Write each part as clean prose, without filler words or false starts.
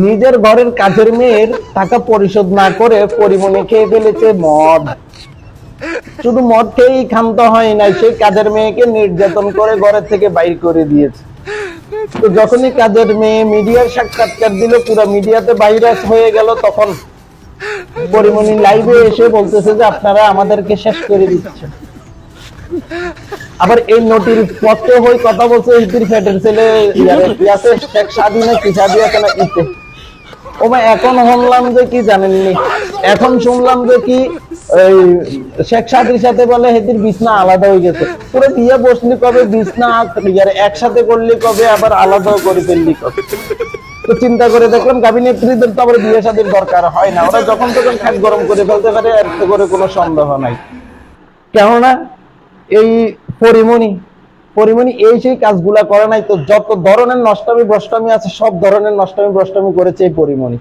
নিজের ঘরের কাজের মেয়ের টাকা পরিশোধ না করে পরিমণি খেয়ে ফেলেছে মদ। শুধু মদ খেয়েই ক্ষান্ত হয় নাই, সেই কাজের মেয়েকে নির্যাতন করে ঘরের থেকে বাইর করে দিয়েছে। তো যখনই কাজের মেয়ে মিডিয়ার সাক্ষাৎকার দিল, পুরো মিডিয়াতে ভাইরাস হয়ে গেল, তখন পরিমণি লাইভে এসে বলতেছে যে আপনারা আমাদেরকে শেষ করে দিচ্ছেন। আবার এই নোটির পক্ষে হয়ে কথা বলছে ইতির ফ্যাটের ছেলে ইয়াসে শেখ সাদি না কি সাদি আছে না ইতে। ও ভাই এখন শুনলাম যে কি জানেননি, এখন শুনলাম যে কি ওই শেখ সাদির সাথে বলে হেতির বিছনা আলাদা হয়ে গেছে। পুরো বিয়ে বসলি কবে, বিছনা একসাথে করলি কবে, আবার আলাদা করে ফেললি কবে। তো চিন্তা করে দেখলাম গাভী নেত্রীদের তো আবার বিয়ে শাদীর দরকার হয় না, ওরা যখন তখন খাট গরম করে ফেলতে পারে, এত করে কোনো সন্দেহ নাই। কেননা এই পরিমণি এই সেই কাজগুলা করে নাই। তো যত ধরনের নষ্টামি ভ্রষ্টামি আছে, সব ধরনের নষ্টামি ভ্রষ্টামি করেছে এই পরিমণি।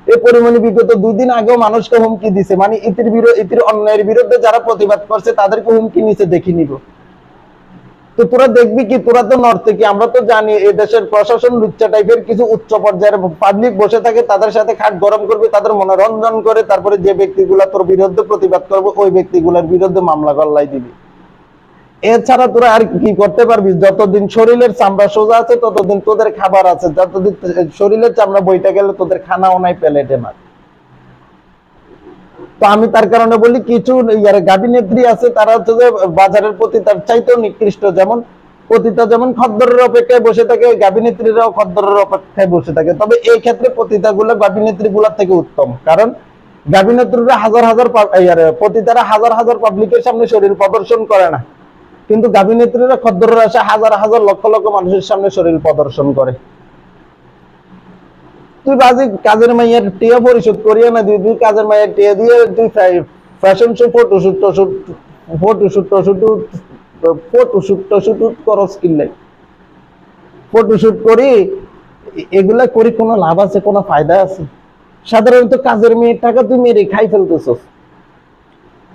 এই পরিমণি বিগত 2 দিন আগেও মানুষকে হুমকি দিছে, মানে ইতির অন্যায়ের বিরুদ্ধে যারা প্রতিবাদ করছে তাদেরকে হুমকি নিচে দেখি নিব। তো তোরা দেখবি কি, তোরা তো নর্থে কি, আমরা তো জানি এই দেশের প্রশাসন লুচ্চা টাইপের কিছু উচ্চ পর্যায়ের পাবলিক বসে থাকে, তাদের সাথে খাট গরম করবে, তাদের মনোরঞ্জন করে, তারপরে যে ব্যক্তিগুলা তোর বিরুদ্ধে প্রতিবাদ করবে ওই ব্যক্তিগুলোর বিরুদ্ধে মামলা গল্লাই দিবি। এছাড়া তোরা আর কি করতে পারবি? যতদিন শরীরের চামড়া সোজা আছে ততদিন তোদের খাবার আছে, যতদিন শরীরের চামড়া বইটা গেলে তোদের খানাও নাই, প্লেটে না। তো আমি তার কারণে বলি, কিছু গাভী নেত্রী আছে, তারা হচ্ছে যে বাজারের প্রতি তার চাইতেও নিকৃষ্ট। যেমন পতিতা যেমন খদ্দরের অপেক্ষায় বসে থাকে, গাভী নেত্রীরাও খদ্দরের অপেক্ষায় বসে থাকে। তবে এই ক্ষেত্রে পতিতা গুলো গাভী নেত্রী গুলার থেকে উত্তম, কারণ গাভী নেত্রীরা হাজার হাজার পতিতারা হাজার হাজার পাবলিকের সামনে শরীর প্রদর্শন করে না, কিন্তু গাভী নেত্রীরা খদ্দরের আসে হাজার হাজার লক্ষ লক্ষ মানুষের সামনে শরীর প্রদর্শন করে। তুই বাজি কাজের মাইয়ের টিয়া পরিশোধ করিয়া না দিবি, কাজের মাইয়ের টিয়া দিয়ে তুই ফ্যাশন শো ফটোশুট করস কিনলে, ফটোশুট করি, এগুলা করি কোনো লাভ আছে, কোনো ফায়দা আছে? সাধারণত কাজের মেয়ের টাকা তুই মেরে খাই ফেলতেছস।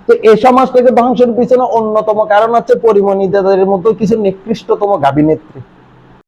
তো এই সমাজটাকে ধ্বংসের পিছনে অন্যতম কারণ হচ্ছে পরিমণিদের মতো কিছু নিকৃষ্টতম গাভী নেত্রী।